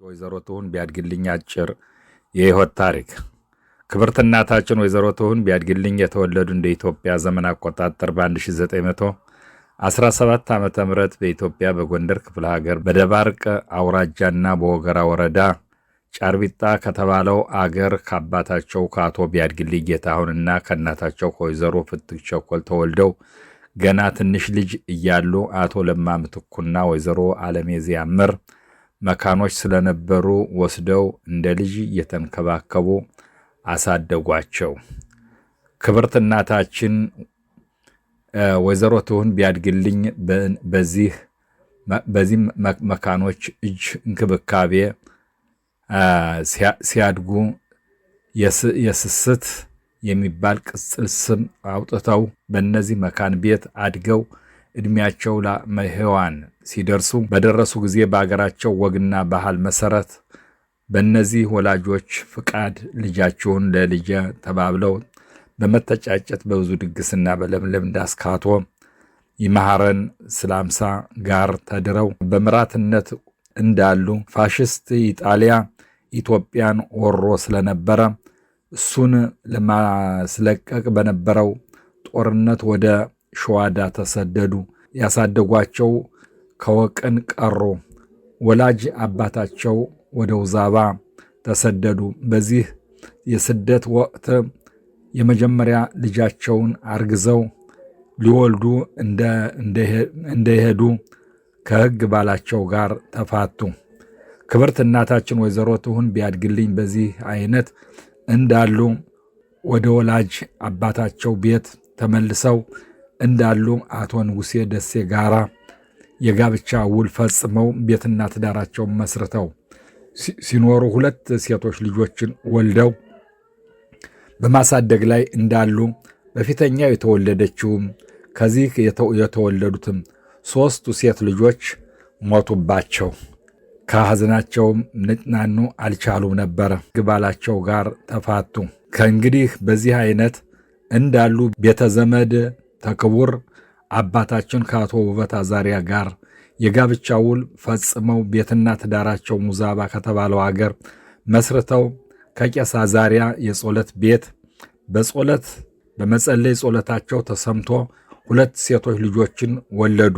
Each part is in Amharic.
ወይዘሮ ትሁን ቢያድግልኝ አጭር የህይወት ታሪክ። ክብርት እናታችን ወይዘሮ ትሁን ቢያድግልኝ የተወለዱ እንደ ኢትዮጵያ ዘመን አቆጣጠር በ1917 ዓ.ም በኢትዮጵያ በጎንደር ክፍለ ሀገር በደባርቅ አውራጃና በወገራ ወረዳ ጫርቢጣ ከተባለው አገር ከአባታቸው ከአቶ ቢያድግልኝ ጌታሁንና ከእናታቸው ከወይዘሮ ፍትክ ቸኮል ተወልደው ገና ትንሽ ልጅ እያሉ አቶ ለማ ምትኩና ወይዘሮ አለሜ ዚያምር መካኖች ስለነበሩ ወስደው እንደ ልጅ እየተንከባከቡ አሳደጓቸው። ክብርት እናታችን ወይዘሮ ትሁን ቢያድግልኝ በዚህ መካኖች እጅ እንክብካቤ ሲያድጉ የስስት የሚባል ቅጽል ስም አውጥተው በእነዚህ መካን ቤት አድገው እድሜያቸው ለሔዋን በደረሱ ጊዜ በአገራቸው ወግና ባህል መሰረት በእነዚህ ወላጆች ፍቃድ ልጃችሁን ለልጄ ተባብለው በመተጫጨት በብዙ ድግስና በለምለም ዳስካቶ ይመሐረን ስላምሳ ጋር ተድረው በምራትነት እንዳሉ ፋሽስት ኢጣሊያ ኢትዮጵያን ወሮ ስለነበረ እሱን ለማስለቀቅ በነበረው ጦርነት ወደ ሸዋዳ ተሰደዱ። ያሳደጓቸው ከወቅን ቀሩ። ወላጅ አባታቸው ወደ ውዛባ ተሰደዱ። በዚህ የስደት ወቅት የመጀመሪያ ልጃቸውን አርግዘው ሊወልዱ እንደሄዱ ከሕግ ባላቸው ጋር ተፋቱ። ክብርት እናታችን ወይዘሮ ትሁን ቢያድግልኝ በዚህ አይነት እንዳሉ ወደ ወላጅ አባታቸው ቤት ተመልሰው እንዳሉ አቶ ንጉሴ ደሴ ጋራ የጋብቻ ውል ፈጽመው ቤትና ትዳራቸውን መስርተው ሲኖሩ ሁለት ሴቶች ልጆችን ወልደው በማሳደግ ላይ እንዳሉ በፊተኛው የተወለደችውም ከዚህ የተወለዱትም ሦስቱ ሴት ልጆች ሞቱባቸው። ከሐዘናቸውም ንጽናኑ አልቻሉም ነበረ። ግባላቸው ጋር ተፋቱ። ከእንግዲህ በዚህ አይነት እንዳሉ ቤተዘመድ ተክቡር አባታችን ከአቶ ውበት አዛሪያ ጋር የጋብቻ ውል ፈጽመው ቤትና ትዳራቸው ሙዛባ ከተባለው አገር መስርተው ከቄስ አዛሪያ የጸሎት ቤት በጸሎት በመጸለይ ጸሎታቸው ተሰምቶ ሁለት ሴቶች ልጆችን ወለዱ።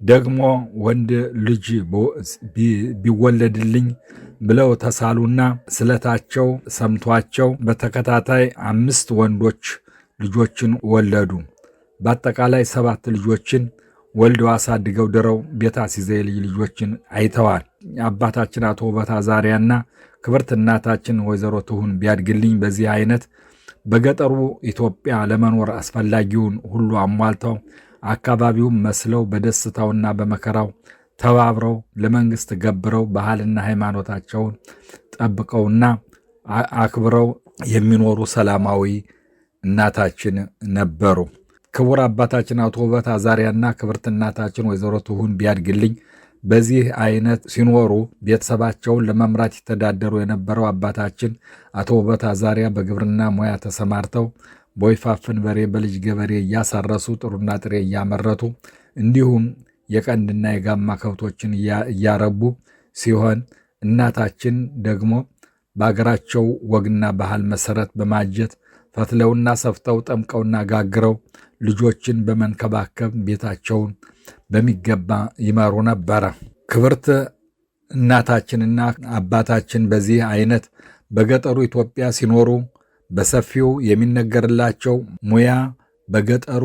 ደግሞ ወንድ ልጅ ቢወለድልኝ ብለው ተሳሉና ስለታቸው ሰምቷቸው በተከታታይ 5 ወንዶች ልጆችን ወለዱ። በአጠቃላይ 7 ልጆችን ወልደው አሳድገው ድረው ቤት አስይዘው የልጅ ልጆችን አይተዋል። አባታችን አቶ ውበት አዛሪያና ክብርት እናታችን ወይዘሮ ትሁን ቢያድግልኝ በዚህ አይነት በገጠሩ ኢትዮጵያ ለመኖር አስፈላጊውን ሁሉ አሟልተው አካባቢውን መስለው በደስታውና በመከራው ተባብረው ለመንግስት ገብረው ባህልና ሃይማኖታቸውን ጠብቀውና አክብረው የሚኖሩ ሰላማዊ እናታችን ነበሩ። ክቡር አባታችን አቶ ውበት አዛሪያና ክብርት እናታችን ወይዘሮ ትሁን ቢያድግልኝ በዚህ አይነት ሲኖሩ ቤተሰባቸውን ለመምራት ይተዳደሩ የነበረው አባታችን አቶ ውበት አዛሪያ በግብርና ሙያ ተሰማርተው በወይፋፍን በሬ በልጅ ገበሬ እያሳረሱ ጥሩና ጥሬ እያመረቱ እንዲሁም የቀንድና የጋማ ከብቶችን እያረቡ ሲሆን እናታችን ደግሞ በአገራቸው ወግና ባህል መሰረት በማጀት ፈትለውና ሰፍተው ጠምቀውና ጋግረው ልጆችን በመንከባከብ ቤታቸውን በሚገባ ይመሩ ነበረ። ክብርት እናታችንና አባታችን በዚህ አይነት በገጠሩ ኢትዮጵያ ሲኖሩ በሰፊው የሚነገርላቸው ሙያ በገጠሩ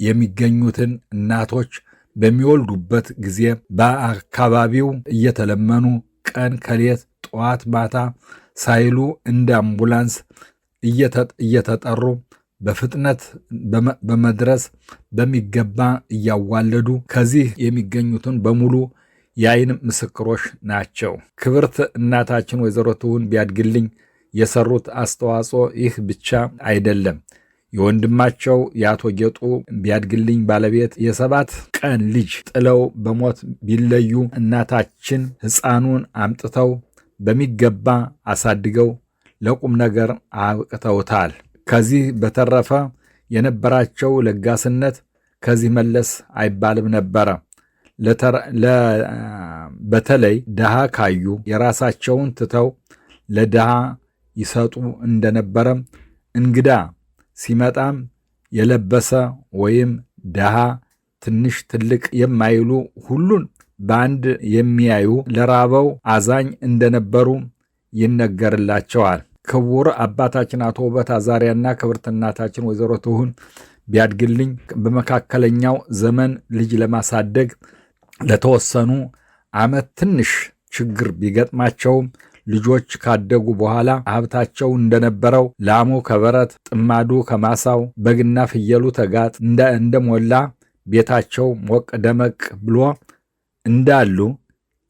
የሚገኙትን እናቶች በሚወልዱበት ጊዜ በአካባቢው እየተለመኑ ቀን ከሌት ጠዋት ማታ ሳይሉ እንደ አምቡላንስ እየተጠሩ በፍጥነት በመድረስ በሚገባ እያዋለዱ ከዚህ የሚገኙትን በሙሉ የዓይን ምስክሮች ናቸው። ክብርት እናታችን ወይዘሮ ትሁን ቢያድግልኝ የሰሩት አስተዋጽኦ ይህ ብቻ አይደለም። የወንድማቸው የአቶ ጌጡ ቢያድግልኝ ባለቤት የ7 ቀን ልጅ ጥለው በሞት ቢለዩ እናታችን ሕፃኑን አምጥተው በሚገባ አሳድገው ለቁም ነገር አብቅተውታል። ከዚህ በተረፈ የነበራቸው ለጋስነት ከዚህ መለስ አይባልም ነበረ። በተለይ ድሃ ካዩ የራሳቸውን ትተው ለድሃ ይሰጡ እንደነበረም እንግዳ ሲመጣም የለበሰ ወይም ድሃ ትንሽ ትልቅ የማይሉ ሁሉን በአንድ የሚያዩ ለራበው አዛኝ እንደነበሩ ይነገርላቸዋል። ክቡር አባታችን አቶ ውበት አዛሪያና ክብርት እናታችን ወይዘሮ ትሁን ቢያድግልኝ በመካከለኛው ዘመን ልጅ ለማሳደግ ለተወሰኑ ዓመት ትንሽ ችግር ቢገጥማቸውም ልጆች ካደጉ በኋላ ሀብታቸው እንደነበረው ላሙ ከበረት፣ ጥማዱ ከማሳው፣ በግና ፍየሉ ተጋጥ እንደሞላ ቤታቸው ሞቅ ደመቅ ብሎ እንዳሉ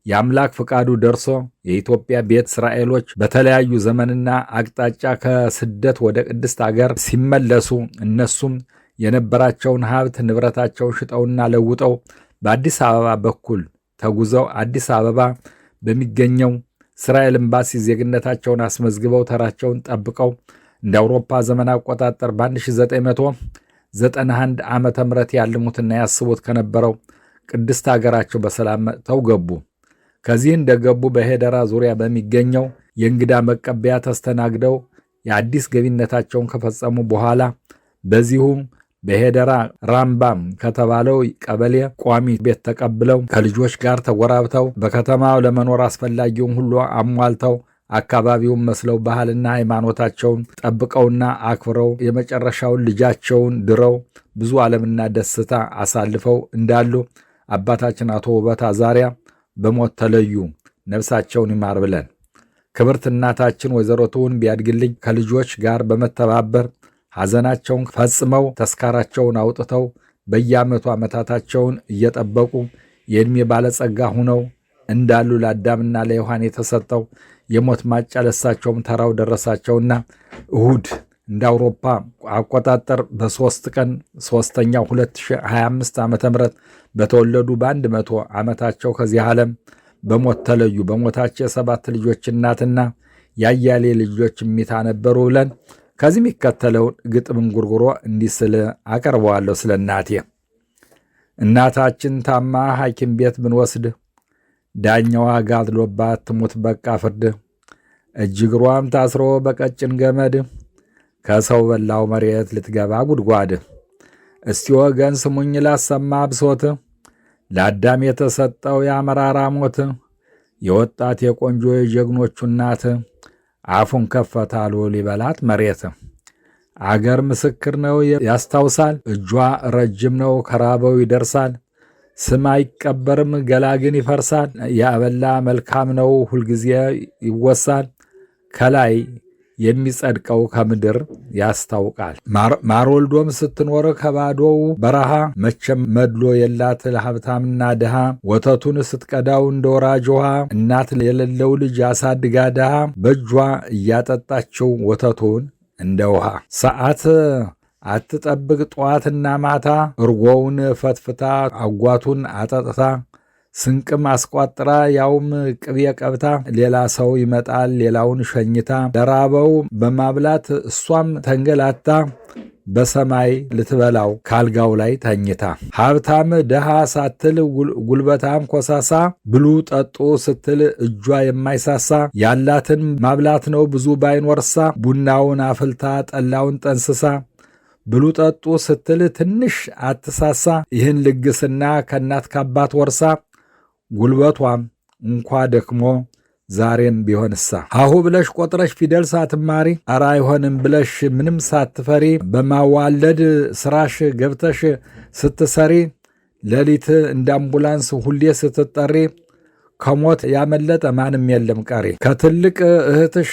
የአምላክ ፍቃዱ ደርሶ የኢትዮጵያ ቤተ እስራኤሎች በተለያዩ ዘመንና አቅጣጫ ከስደት ወደ ቅድስት አገር ሲመለሱ እነሱም የነበራቸውን ሀብት ንብረታቸውን ሽጠውና ለውጠው በአዲስ አበባ በኩል ተጉዘው አዲስ አበባ በሚገኘው እስራኤል ኤምባሲ ዜግነታቸውን አስመዝግበው ተራቸውን ጠብቀው እንደ አውሮፓ ዘመን አቆጣጠር በ1991 ዓመተ ምህረት ያልሙትና ያስቡት ከነበረው ቅድስት ሀገራቸው በሰላም መጥተው ገቡ። ከዚህ እንደገቡ በሄደራ ዙሪያ በሚገኘው የእንግዳ መቀበያ ተስተናግደው የአዲስ ገቢነታቸውን ከፈጸሙ በኋላ በዚሁም በሄደራ ራምባም ከተባለው ቀበሌ ቋሚ ቤት ተቀብለው ከልጆች ጋር ተጎራብተው በከተማው ለመኖር አስፈላጊውን ሁሉ አሟልተው አካባቢውን መስለው ባህልና ሃይማኖታቸውን ጠብቀውና አክብረው የመጨረሻውን ልጃቸውን ድረው ብዙ ዓለምና ደስታ አሳልፈው እንዳሉ አባታችን አቶ ውበት አዛሪያ በሞት ተለዩ። ነፍሳቸውን ይማር ብለን ክብርት እናታችን ወይዘሮ ትሁን ቢያድግልኝ ከልጆች ጋር በመተባበር ሐዘናቸውን ፈጽመው ተስካራቸውን አውጥተው በየዓመቱ ዓመታታቸውን እየጠበቁ የዕድሜ ባለጸጋ ሁነው እንዳሉ ለአዳምና ለዮሐን የተሰጠው የሞት ማጫ ለሳቸውም ተራው ደረሳቸውና እሁድ እንደ አውሮፓ አቆጣጠር በ3 ቀን 3ኛው 2025 ዓ.ም በተወለዱ በ100 ዓመታቸው ከዚህ ዓለም በሞት ተለዩ። በሞታቸው የ7 ልጆች እናትና ያያሌ ልጆች ሚታ ነበሩ ብለን ከዚህ የሚከተለውን ግጥም እንጉርጉሮ እንዲህ ስል አቀርበዋለሁ። ስለ እናቴ እናታችን ታማ ሐኪም ቤት ብንወስድ ዳኛዋ ጋድሎባት ትሙት በቃ ፍርድ እጅግሯም ታስሮ በቀጭን ገመድ ከሰው በላው መሬት ልትገባ ጉድጓድ። እስቲ ወገን ስሙኝ ላሰማ ብሶት ለአዳም የተሰጠው ያመራራ ሞት የወጣት የቆንጆ የጀግኖቹ እናት አፉን ከፈታሉ ሊበላት መሬት። አገር ምስክር ነው ያስታውሳል፣ እጇ ረጅም ነው ከራበው ይደርሳል። ስም አይቀበርም ገላ ግን ይፈርሳል፣ ያበላ መልካም ነው ሁልጊዜ ይወሳል። ከላይ የሚጸድቀው ከምድር ያስታውቃል። ማር ወልዶም ስትኖር ከባዶው በረሃ መቼም መድሎ የላት ለሀብታምና ድሃ። ወተቱን ስትቀዳው እንደ ወራጅ ውሃ እናት የሌለው ልጅ አሳድጋ ድሃ። በእጇ እያጠጣችው ወተቱን እንደ ውሃ። ሰዓት አትጠብቅ ጠዋትና ማታ እርጎውን ፈትፍታ አጓቱን አጠጥታ። ስንቅም አስቋጥራ ያውም ቅቤ ቀብታ። ሌላ ሰው ይመጣል ሌላውን ሸኝታ። ለራበው በማብላት እሷም ተንገላታ። በሰማይ ልትበላው ካልጋው ላይ ተኝታ። ሀብታም ደሃ ሳትል ጉልበታም ኮሳሳ። ብሉ ጠጡ ስትል እጇ የማይሳሳ። ያላትን ማብላት ነው ብዙ ባይኖርሳ። ቡናውን አፍልታ ጠላውን ጠንስሳ። ብሉ ጠጡ ስትል ትንሽ አትሳሳ። ይህን ልግስና ከእናት ካባት ወርሳ። ጉልበቷም እንኳ ደክሞ ዛሬም ቢሆንሳ። አሁ ብለሽ ቆጥረሽ ፊደል ሳትማሪ አራ አይሆንም ብለሽ ምንም ሳትፈሪ። በማዋለድ ስራሽ ገብተሽ ስትሰሪ። ሌሊት እንደ አምቡላንስ ሁሌ ስትጠሪ። ከሞት ያመለጠ ማንም የለም ቀሪ። ከትልቅ እህትሽ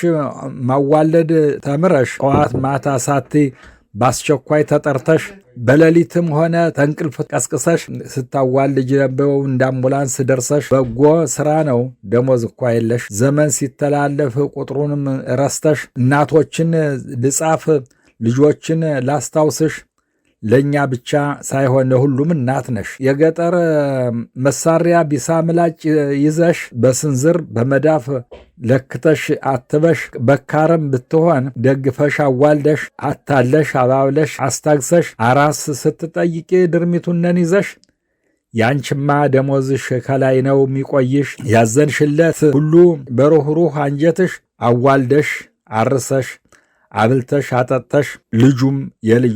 ማዋለድ ተምረሽ ጠዋት ማታ ሳቲ በአስቸኳይ ተጠርተሽ። በሌሊትም ሆነ ተንቅልፍ ቀስቅሰሽ ስታዋልጅ ነበው እንደ አምቡላንስ ደርሰሽ። በጎ ስራ ነው ደሞዝ እኳ የለሽ። ዘመን ሲተላለፍ ቁጥሩንም ረስተሽ። እናቶችን ልጻፍ ልጆችን ላስታውስሽ። ለእኛ ብቻ ሳይሆን ለሁሉም እናት ነሽ። የገጠር መሳሪያ ቢሳ ምላጭ ይዘሽ በስንዝር በመዳፍ ለክተሽ አትበሽ። በካረም ብትሆን ደግፈሽ አዋልደሽ። አታለሽ አባብለሽ አስታግሰሽ። አራስ ስትጠይቂ ድርሚቱነን ይዘሽ። ያንቺማ ደሞዝሽ ከላይ ነው የሚቆይሽ። ያዘንሽለት ሁሉ በሩኅሩህ አንጀትሽ አዋልደሽ አርሰሽ አብልተሽ አጠጥተሽ ልጁም የልጅ